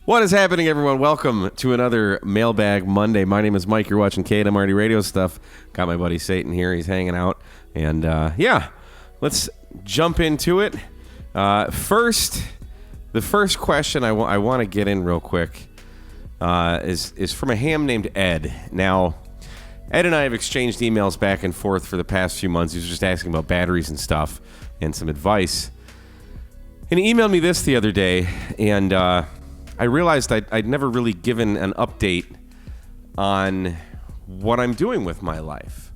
What is happening, everyone? Welcome to another Mailbag Monday. My name is Mike. You're watching KMRD Radio Stuff. Got my buddy Satan here. He's hanging out. And, let's jump into it. The first question I want to get in real quick is from a ham named Ed. Now, Ed and I have exchanged emails back and forth for the past few months. He was just asking about batteries and stuff and some advice. And he emailed me this the other day, and I realized I'd never really given an update on what I'm doing with my life.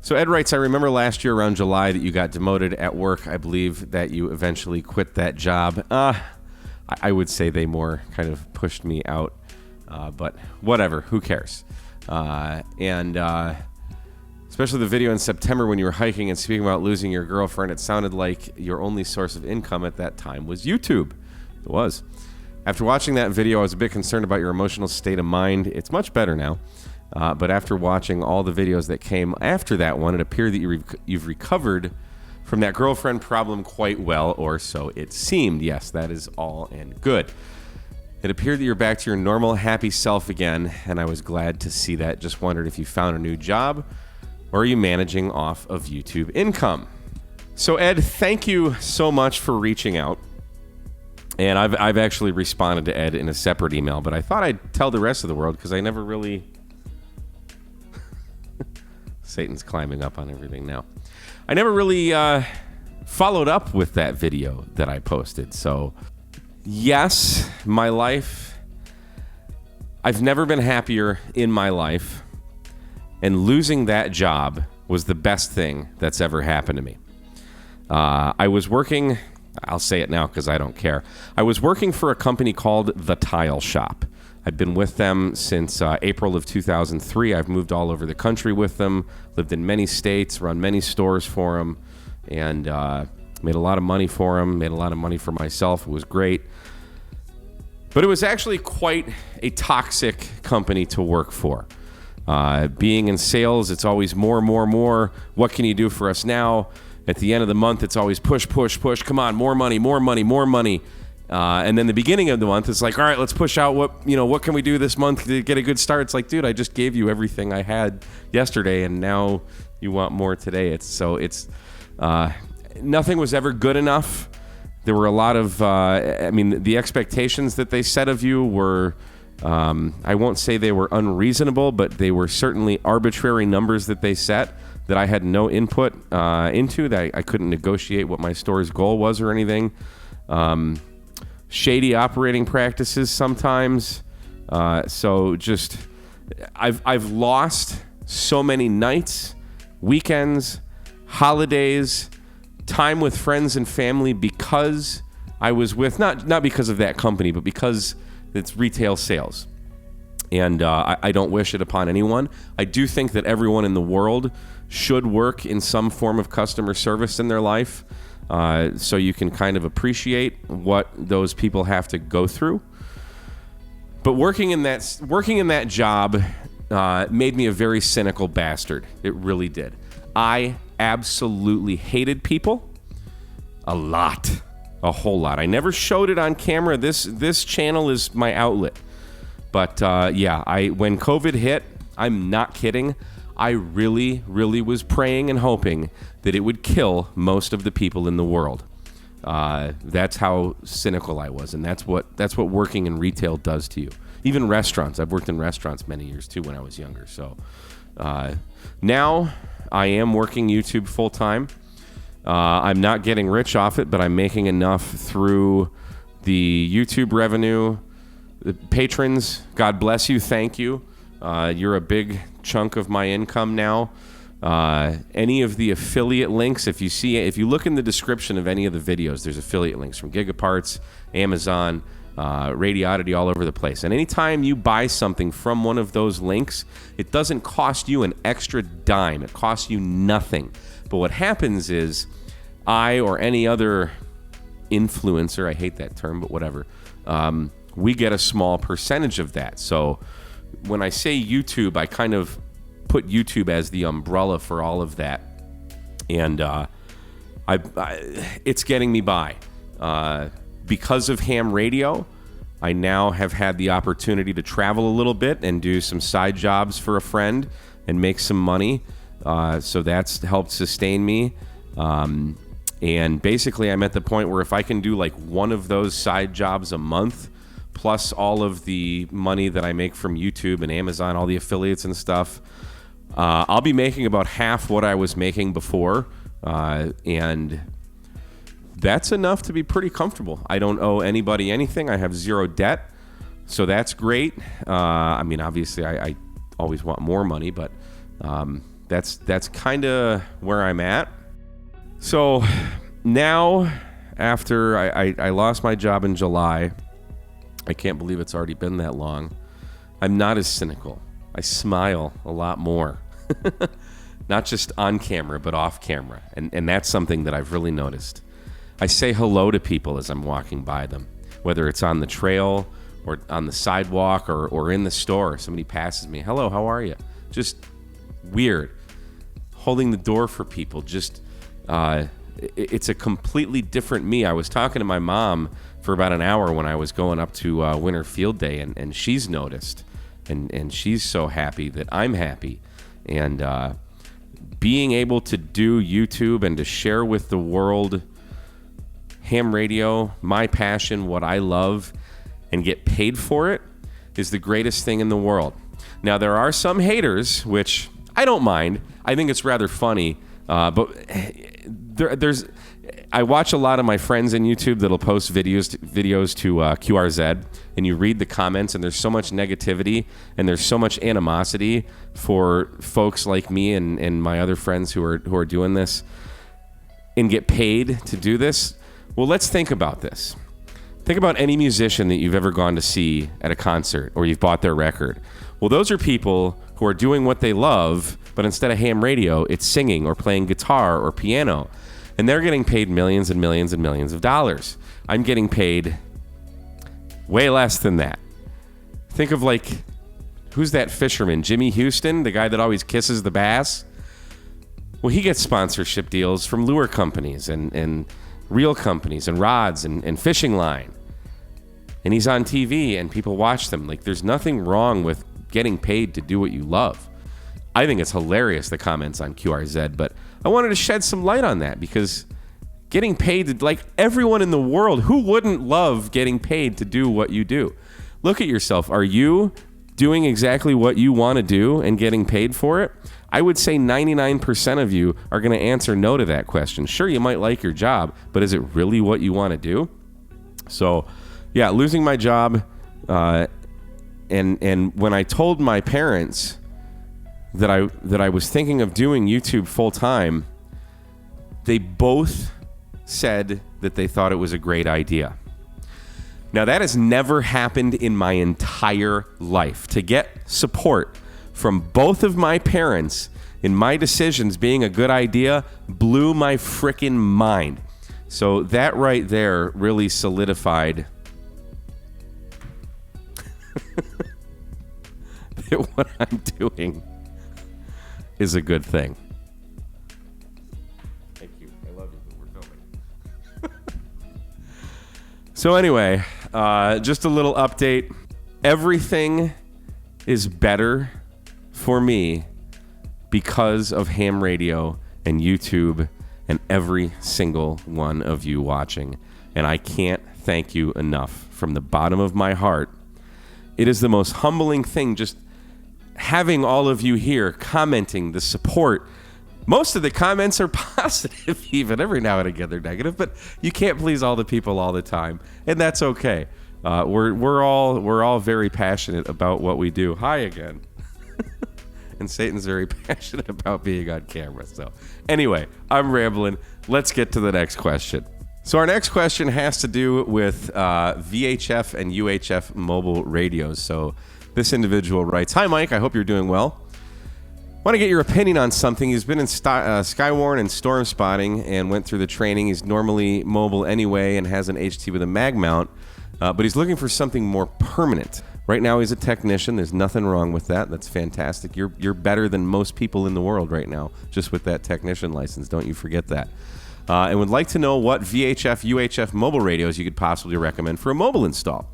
So Ed writes, I remember last year around July that you got demoted at work. I believe that you eventually quit that job. I would say they more kind of pushed me out, but whatever, who cares? Especially the video in September when you were hiking and speaking about losing your girlfriend, it sounded like your only source of income at that time was YouTube. It was. After watching that video, I was a bit concerned about your emotional state of mind. It's much better now. But after watching all the videos that came after that one, it appeared that you've recovered from that girlfriend problem quite well, or so it seemed. Yes, that is all and good. It appeared that you're back to your normal, happy self again, and I was glad to see that. Just wondered if you found a new job, or are you managing off of YouTube income? So Ed, thank you so much for reaching out. And I've actually responded to Ed in a separate email, but I thought I'd tell the rest of the world because I never really... Satan's climbing up on everything now. I never really followed up with that video that I posted. So, yes, my life... I've never been happier in my life, and losing that job was the best thing that's ever happened to me. I was working... I'll say it now because I don't care. I was working for a company called The Tile Shop. I've been with them since April of 2003. I've moved all over the country with them, lived in many states, run many stores for them, and made a lot of money for them, made a lot of money for myself. It was great. But it was actually quite a toxic company to work for. Being in sales, it's always more. What can you do for us now? At the end of the month, it's always push. Come on, more money. And then the beginning of the month, it's like, all right, let's push out what can we do this month to get a good start? It's like, dude, I just gave you everything I had yesterday, and now you want more today. Nothing was ever good enough. There were a lot of, the expectations that they set of you were, I won't say they were unreasonable, but they were certainly arbitrary numbers that they set that I had no input into, that I couldn't negotiate what my store's goal was or anything. Shady operating practices sometimes. So just, I've lost so many nights, weekends, holidays, time with friends and family because I was with, not because of that company, but because it's retail sales. And I don't wish it upon anyone. I do think that everyone in the world should work in some form of customer service in their life, so you can kind of appreciate what those people have to go through. But working in that job made me a very cynical bastard. It really did. I absolutely hated people a lot, a whole lot. I never showed it on camera. This channel is my outlet. But when COVID hit, I'm not kidding, I really was praying and hoping that it would kill most of the people in the world. That's how cynical I was, and that's what working in retail does to you. Even restaurants. I've worked in restaurants many years too when I was younger. So now I am working YouTube full time. I'm not getting rich off it, but I'm making enough through the YouTube revenue. The patrons, God bless you, thank you. You're a big chunk of my income now. Any of the affiliate links, if you look in the description of any of the videos, there's affiliate links from Gigaparts, Amazon, Radioddity, all over the place. And anytime you buy something from one of those links, it doesn't cost you an extra dime. It costs you nothing. But what happens is I or any other influencer, I hate that term, but whatever, we get a small percentage of that. So when I say YouTube, I kind of put YouTube as the umbrella for all of that. And it's getting me by. Because of ham radio, I now have had the opportunity to travel a little bit and do some side jobs for a friend and make some money. So that's helped sustain me. And basically, I'm at the point where if I can do like one of those side jobs a month, plus all of the money that I make from YouTube and Amazon, all the affiliates and stuff, I'll be making about half what I was making before. And that's enough to be pretty comfortable. I don't owe anybody anything. I have zero debt. So that's great. I mean, obviously, I always want more money, but that's kind of where I'm at. So now, after I lost my job in July, I can't believe it's already been that long. I'm not as cynical. I smile a lot more. Not just on camera, but off camera. And that's something that I've really noticed. I say hello to people as I'm walking by them, whether it's on the trail or on the sidewalk or in the store. Somebody passes me. Hello, how are you? Just weird. Holding the door for people. Just, it's a completely different me. I was talking to my mom for about an hour when I was going up to Winter Field Day, and she's noticed. And she's so happy that I'm happy. And being able to do YouTube and to share with the world ham radio, my passion, what I love, and get paid for it is the greatest thing in the world. Now, there are some haters, which I don't mind. I think it's rather funny. But there's... I watch a lot of my friends on YouTube that'll post videos to QRZ, and you read the comments, and there's so much negativity, and there's so much animosity for folks like me and my other friends who are doing this and get paid to do this. Well, let's think about this. Think about any musician that you've ever gone to see at a concert or you've bought their record. Well, those are people who are doing what they love, but instead of ham radio, it's singing or playing guitar or piano. And they're getting paid millions and millions and millions of dollars. I'm getting paid way less than that. Think of like, who's that fisherman? Jimmy Houston, the guy that always kisses the bass? Well, he gets sponsorship deals from lure companies and reel companies and rods and fishing line. And he's on TV and people watch them. Like, there's nothing wrong with getting paid to do what you love. I think it's hilarious, the comments on QRZ, but I wanted to shed some light on that because getting paid to, like, everyone in the world, who wouldn't love getting paid to do what you do? Look at yourself. Are you doing exactly what you want to do and getting paid for it? I would say 99% of you are going to answer no to that question. Sure, you might like your job, but is it really what you want to do? So, yeah, losing my job, and when I told my parents that I was thinking of doing YouTube full time, they both said that they thought it was a great idea. Now, that has never happened in my entire life. To get support from both of my parents in my decisions being a good idea blew my frickin' mind. So that right there really solidified that what I'm doing is a good thing. Thank you. I love you, but we're filming. So anyway, just a little update. Everything is better for me because of ham radio and YouTube and every single one of you watching. And I can't thank you enough from the bottom of my heart. It is the most humbling thing just having all of you here commenting, the support. Most of the comments are positive, even every now and again they're negative, but you can't please all the people all the time, and that's okay. We're all very passionate about what we do. Hi again. And Satan's very passionate about being on camera. So anyway, I'm rambling. Let's get to the next question. So our next question has to do with VHF and UHF mobile radios. So this individual writes, "Hi, Mike. I hope you're doing well. Want to get your opinion on something. He's been in Skywarn and storm spotting and went through the training. He's normally mobile anyway and has an HT with a mag mount, but he's looking for something more permanent. Right now he's a technician. There's nothing wrong with that. That's fantastic. You're better than most people in the world right now just with that technician license. Don't you forget that. And would like to know what VHF UHF mobile radios you could possibly recommend for a mobile install.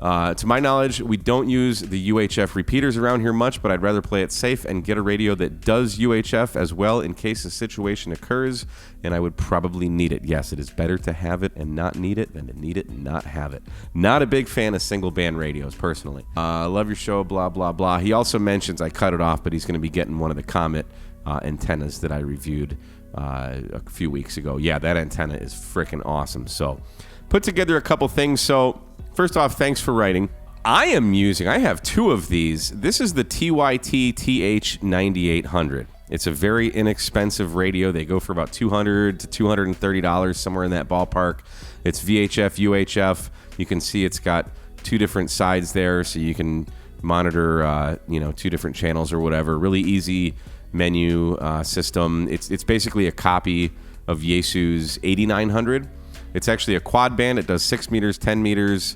To my knowledge, we don't use the UHF repeaters around here much, but I'd rather play it safe and get a radio that does UHF as well in case a situation occurs, and I would probably need it. Yes, it is better to have it and not need it than to need it and not have it. Not a big fan of single band radios, personally. Love your show, blah, blah, blah. He also mentions, I cut it off, but he's going to be getting one of the Comet antennas that I reviewed a few weeks ago. Yeah, that antenna is freaking awesome. So, put together a couple things. So, first off, thanks for writing. I have two of these. This is the TYT TH9800. It's a very inexpensive radio. They go for about $200 to $230, somewhere in that ballpark. It's VHF UHF. You can see it's got two different sides there, so you can monitor, two different channels or whatever. Really easy menu system. It's basically a copy of Yaesu's 8900. It's actually a quad band. It does 6 meters, 10 meters,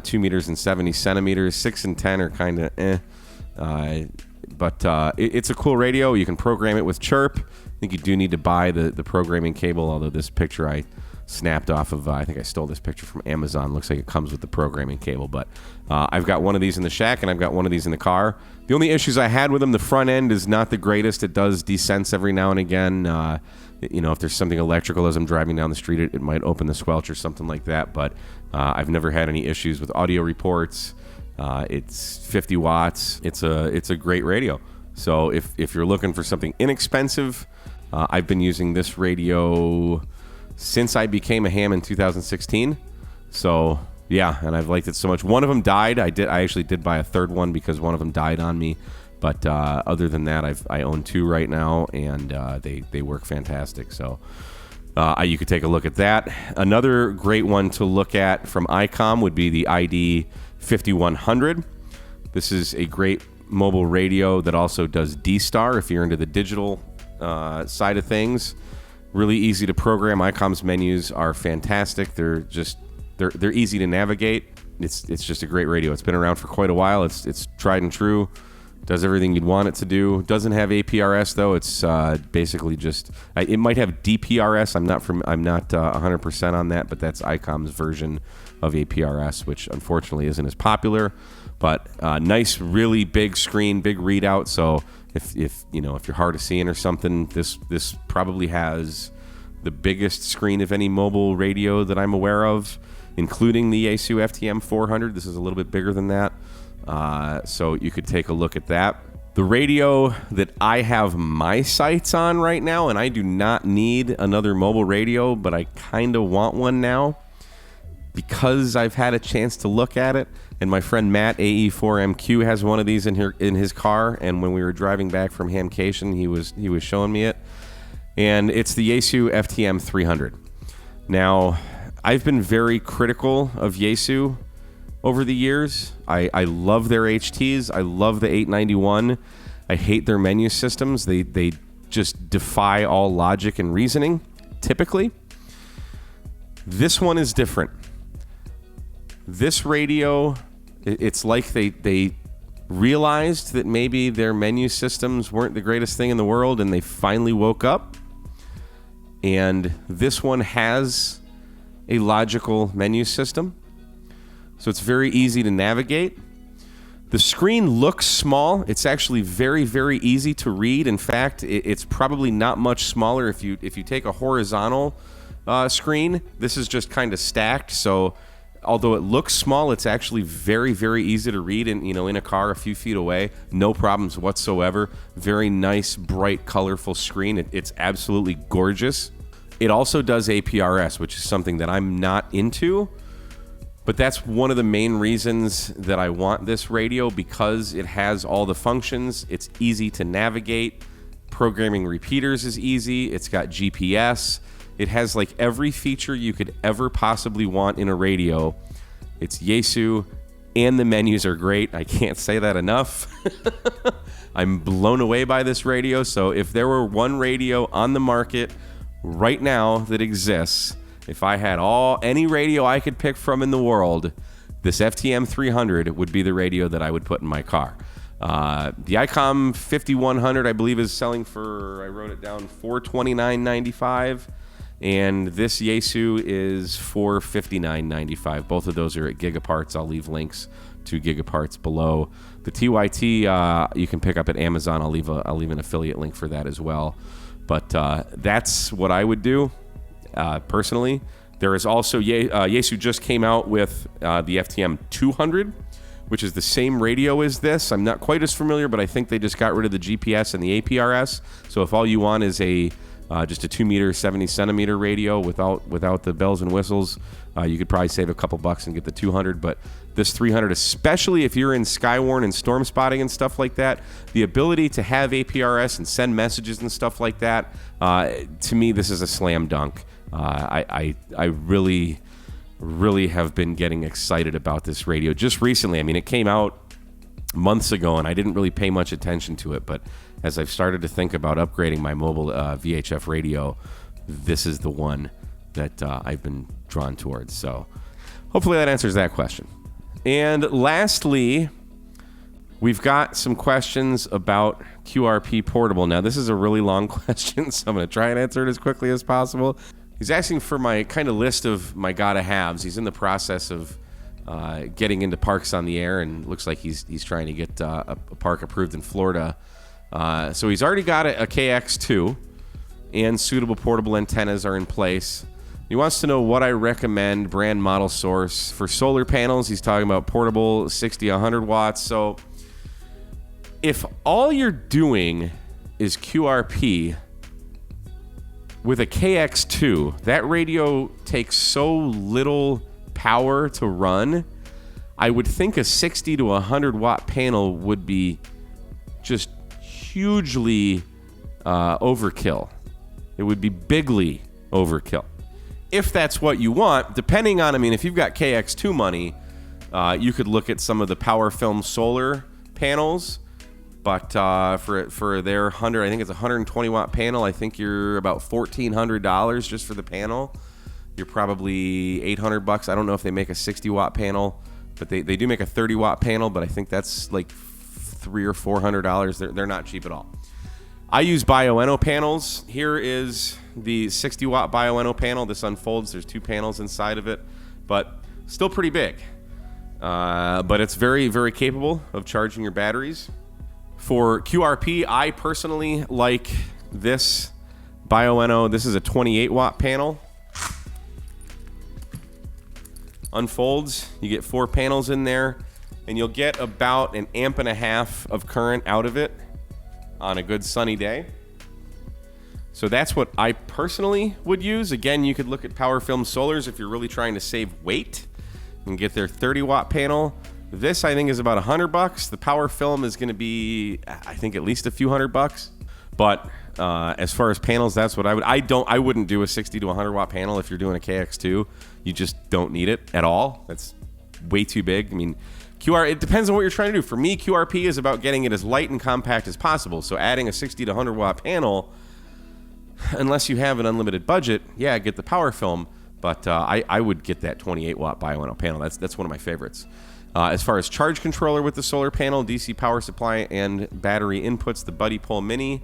2 meters and 70 centimeters. 6 and 10 are kind of but it's a cool radio. You can program it with Chirp. I think you do need to buy the programming cable, although this picture I snapped off of, I think I stole this picture from Amazon. Looks like it comes with the programming cable, but I've got one of these in the shack and I've got one of these in the car. The only issues I had with them, the front end is not the greatest. It does desense every now and again. If there's something electrical as I'm driving down the street, it might open the squelch or something like that, but I've never had any issues with audio reports. It's 50 watts. It's a great radio. So if you're looking for something inexpensive, I've been using this radio since I became a ham in 2016. So yeah, and I've liked it so much. One of them died. I actually did buy a third one because one of them died on me. But other than that, I own two right now, and they work fantastic. So you could take a look at that. Another great one to look at from Icom would be the ID 5100. This is a great mobile radio that also does D-Star if you're into the digital side of things. Really easy to program. Icom's menus are fantastic. They're easy to navigate. It's just a great radio. It's been around for quite a while. It's tried and true. Does everything you'd want it to do. Doesn't have APRS though. It's basically just it might have DPRS. I'm not 100% on that, but that's Icom's version of APRS, which unfortunately isn't as popular. But nice, really big screen, big readout. So if you're hard of seeing or something, this probably has the biggest screen of any mobile radio that I'm aware of, including the Yaesu FTM300. This is a little bit bigger than that. So you could take a look at that. The radio that I have my sights on right now, and I do not need another mobile radio, but I kind of want one now because I've had a chance to look at it. And my friend Matt, AE4MQ, has one of these in his car. And when we were driving back from Hamcation, he was showing me it. And it's the Yaesu FTM300. Now, I've been very critical of Yaesu over the years. I love their HTs. I love the 891. I hate their menu systems. They just defy all logic and reasoning, typically. This one is different. This radio, it's like they realized that maybe their menu systems weren't the greatest thing in the world, and they finally woke up. And this one has a logical menu system. So it's very easy to navigate. The screen looks small. It's actually very, very easy to read. In fact, it's probably not much smaller if you take a horizontal screen. This is just kind of stacked. So although it looks small, it's actually very, very easy to read in a car a few feet away. No problems whatsoever. Very nice, bright, colorful screen. It's absolutely gorgeous. It also does APRS, which is something that I'm not into. But that's one of the main reasons that I want this radio, because it has all the functions. It's easy to navigate. Programming repeaters is easy. It's got GPS. It has like every feature you could ever possibly want in a radio. It's Yaesu, and the menus are great. I can't say that enough. I'm blown away by this radio. So if there were one radio on the market right now that exists, if I had any radio I could pick from in the world, this FTM300 would be the radio that I would put in my car. The Icom 5100, I believe, is selling for, I wrote it down, $429.95. and this Yaesu is $459.95. Both of those are at Gigaparts. I'll leave links to Gigaparts below. The TYT you can pick up at Amazon. I'll leave an affiliate link for that as well. But that's what I would do personally. There is also Yaesu just came out with the FTM300, which is the same radio as this. I'm not quite as familiar, but I think they just got rid of the GPS and the APRS. So if all you want is just a 2 meter, 70 centimeter radio without the bells and whistles, you could probably save a couple bucks and get the 200. But this 300, especially if you're in Skywarn and storm spotting and stuff like that, the ability to have APRS and send messages and stuff like that, to me, this is a slam dunk. I really have been getting excited about this radio just recently. I mean, it came out months ago, and I didn't really pay much attention to it. But as I've started to think about upgrading my mobile VHF radio, this is the one that I've been drawn towards. So hopefully that answers that question. And lastly, we've got some questions about QRP Portable. Now, this is a really long question, so I'm going to try and answer it as quickly as possible. He's asking for my kind of list of my gotta-haves. He's in the process of getting into parks on the air, and looks like he's trying to get a park approved in Florida. So he's already got a KX2, and suitable portable antennas are in place. He wants to know what I recommend, brand, model, source. For solar panels, he's talking about portable 60, 100 watts. So if all you're doing is QRP, with a KX2, that radio takes so little power to run, I would think a 60 to 100 watt panel would be just hugely overkill. It would be bigly overkill. If that's what you want, depending on, if you've got KX2 money, you could look at some of the Power Film solar panels. But for their 100, I think it's a 120 watt panel, I think you're about $1,400 just for the panel. You're probably $800. I don't know if they make a 60 watt panel, but they do make a 30 watt panel, but I think that's like $300 or $400. They're not cheap at all. I use Bioenno panels. Here is the 60 watt Bioenno panel. This unfolds. There's 2 panels inside of it, but still pretty big. But it's very, very capable of charging your batteries. For QRP, I personally like this Bioenno. This is a 28 watt panel. Unfolds. You get 4 panels in there, and you'll get about 1.5 amps of current out of it on a good sunny day. So that's what I personally would use. Again, you could look at Power Film Solars if you're really trying to save weight and get their 30 watt panel. This, I think, is about $100. The Power Film is going to be, I think, at least a few $100. But as far as panels, that's what I wouldn't do a 60 to 100 watt panel if you're doing a KX2. You just don't need it at all. That's way too big. It depends on what you're trying to do. For me, QRP is about getting it as light and compact as possible. So adding a 60 to 100 watt panel, unless you have an unlimited budget, yeah, get the Power Film. But I would get that 28 watt Bioenno panel. That's one of my favorites. As far as charge controller with the solar panel, DC power supply, and battery inputs, the Buddy Pole Mini,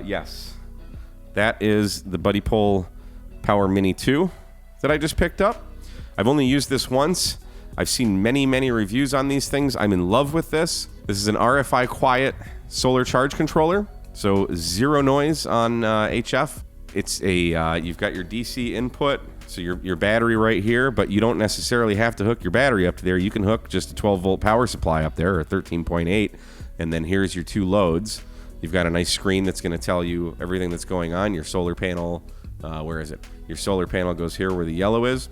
yes. That is the Buddy Pole Power Mini 2 that I just picked up. I've only used this once. I've seen many, many reviews on these things. I'm in love with this. This is an RFI quiet solar charge controller, so zero noise on HF. It's you've got your DC input, so your battery right here, but you don't necessarily have to hook your battery up to there. You can hook just a 12-volt power supply up there, or 13.8, and then here's your 2 loads. You've got a nice screen that's going to tell you everything that's going on. Your solar panel, where is it? Your solar panel goes here where the yellow is.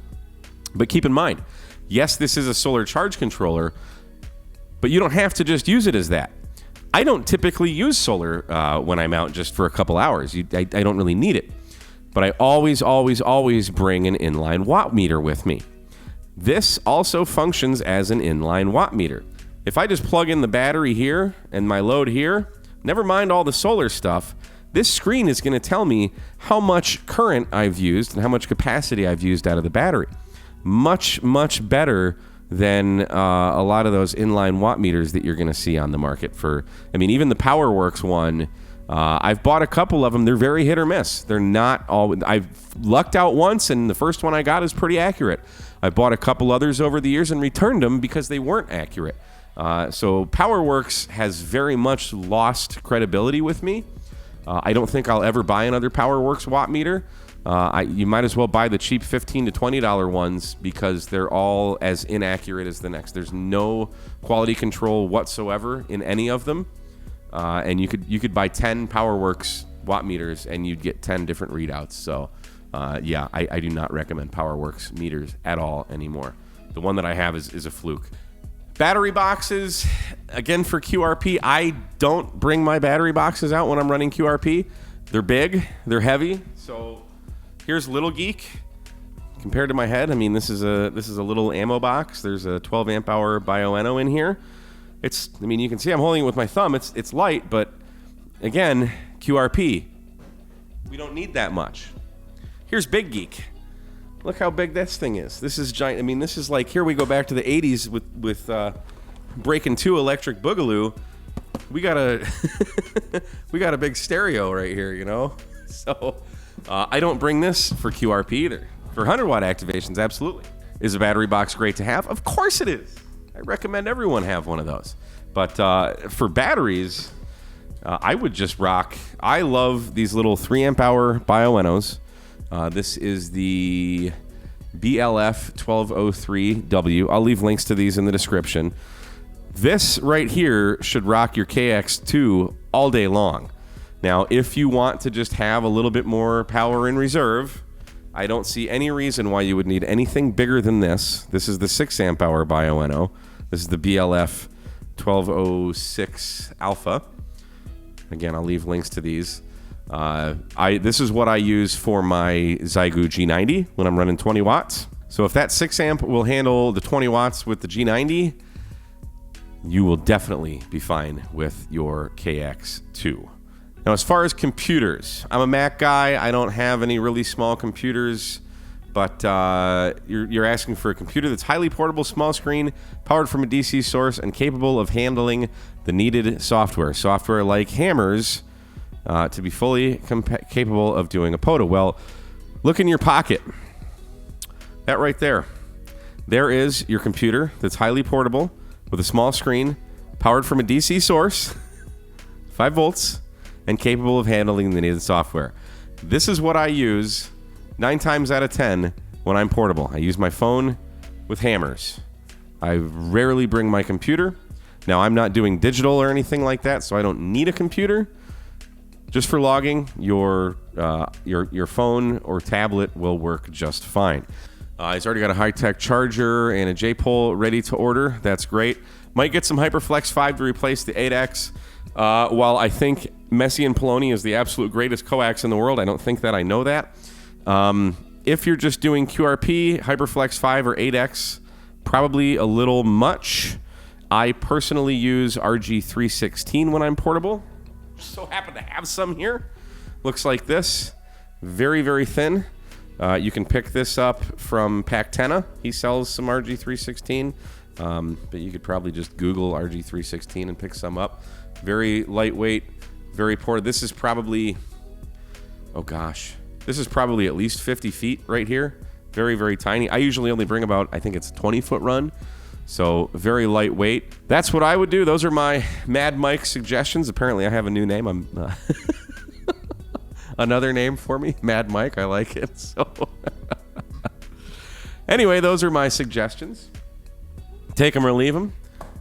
But keep in mind, yes, this is a solar charge controller, but you don't have to just use it as that. I don't typically use solar when I'm out just for a couple hours. I don't really need it. But I always bring an inline watt meter with me. This also functions as an inline watt meter. If I just plug in the battery here and my load here, never mind all the solar stuff, this screen is going to tell me how much current I've used and how much capacity I've used out of the battery. Much, much better than a lot of those inline watt meters that you're going to see on the market. Even the PowerWorks one, I've bought a couple of them. They're very hit or miss. They're not all. I've lucked out once, and the first one I got is pretty accurate. I bought a couple others over the years and returned them because they weren't accurate. So PowerWorks has very much lost credibility with me. I don't think I'll ever buy another PowerWorks watt meter. You might as well buy the cheap $15 to $20 ones because they're all as inaccurate as the next. There's no quality control whatsoever in any of them. And you could buy 10 PowerWorks watt meters and you'd get 10 different readouts. So, I do not recommend PowerWorks meters at all anymore. The one that I have is a fluke. Battery boxes, again for QRP, I don't bring my battery boxes out when I'm running QRP. They're big, they're heavy. So here's Little Geek compared to my head. I mean, this is a little ammo box. There's a 12 amp hour Bioenno in here. You can see I'm holding it with my thumb. It's light, but again, QRP, we don't need that much. Here's Big Geek. Look how big this thing is. This is giant. I mean, this is like, here we go back to the 80s with Breakin' 2 Electric Boogaloo. We got a big stereo right here, you know? So I don't bring this for QRP either. For 100 watt activations, absolutely. Is a battery box great to have? Of course it is. I recommend everyone have one of those. But for batteries, I would just rock. I love these little 3 amp hour Bioennos. This is the BLF 1203W. I'll leave links to these in the description. This right here should rock your KX2 all day long. Now, if you want to just have a little bit more power in reserve, I don't see any reason why you would need anything bigger than this. This is the 6 amp hour Bioenno. This is the BLF 1206 Alpha. Again, I'll leave links to these. This is what I use for my Zygu G90 when I'm running 20 watts. So if that 6 amp will handle the 20 watts with the G90, you will definitely be fine with your KX2. Now, as far as computers, I'm a Mac guy. I don't have any really small computers, but you're asking for a computer that's highly portable, small screen, powered from a DC source, and capable of handling the needed software. Software like Hammers, to be fully capable of doing a POTA. Well, look in your pocket. That right there. There is your computer that's highly portable with a small screen, powered from a DC source, 5 volts, and capable of handling the needed software. This is what I use 9 times out of 10 when I'm portable. I use my phone with Hammers. I rarely bring my computer. Now, I'm not doing digital or anything like that, so I don't need a computer. Just for logging, your phone or tablet will work just fine. He's already got a high-tech charger and a J-pole ready to order. That's great. Might get some HyperFlex 5 to replace the 8X. While I think Messi and Poloni is the absolute greatest coax in the world, I don't think that I know that. If you're just doing QRP, HyperFlex 5 or 8X, probably a little much. I personally use RG316 when I'm portable. So happen to have some here. Looks like this. Very, very thin. You can pick this up from Pactena. He sells some RG316. But you could probably just Google RG316 and pick some up. Very lightweight, very portable. This is probably, this is probably at least 50 feet right here. Very, very tiny. I usually only bring about, I think it's a 20-foot run. So very lightweight. That's what I would do. Those are my Mad Mike suggestions. Apparently I have a new name. I'm another name for me, Mad Mike. I like it. So anyway, those are my suggestions. Take them or leave them.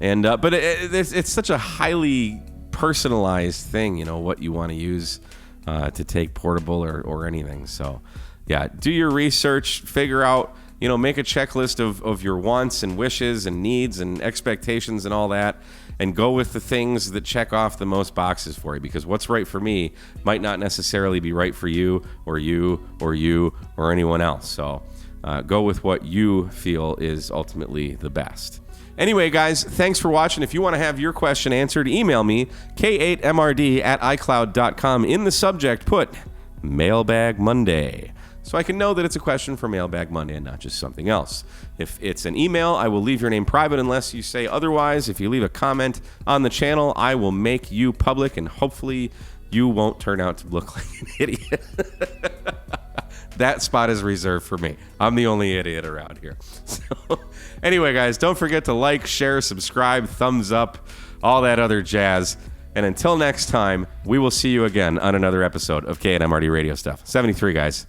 And but it's such a highly personalized thing, you know, what you want to use to take portable or anything. So yeah, do your research, figure out, you know, make a checklist of your wants and wishes and needs and expectations and all that, and go with the things that check off the most boxes for you, because what's right for me might not necessarily be right for you or anyone else. So go with what you feel is ultimately the best. Anyway, guys, thanks for watching. If you want to have your question answered, email me, k8mrd@icloud.com. In the subject, put Mailbag Monday, so I can know that it's a question for Mailbag Monday and not just something else. If it's an email, I will leave your name private unless you say otherwise. If you leave a comment on the channel, I will make you public, and hopefully you won't turn out to look like an idiot. That spot is reserved for me. I'm the only idiot around here. So, anyway, guys, don't forget to like, share, subscribe, thumbs up, all that other jazz. And until next time, we will see you again on another episode of K&MRD Radio Stuff. 73, guys.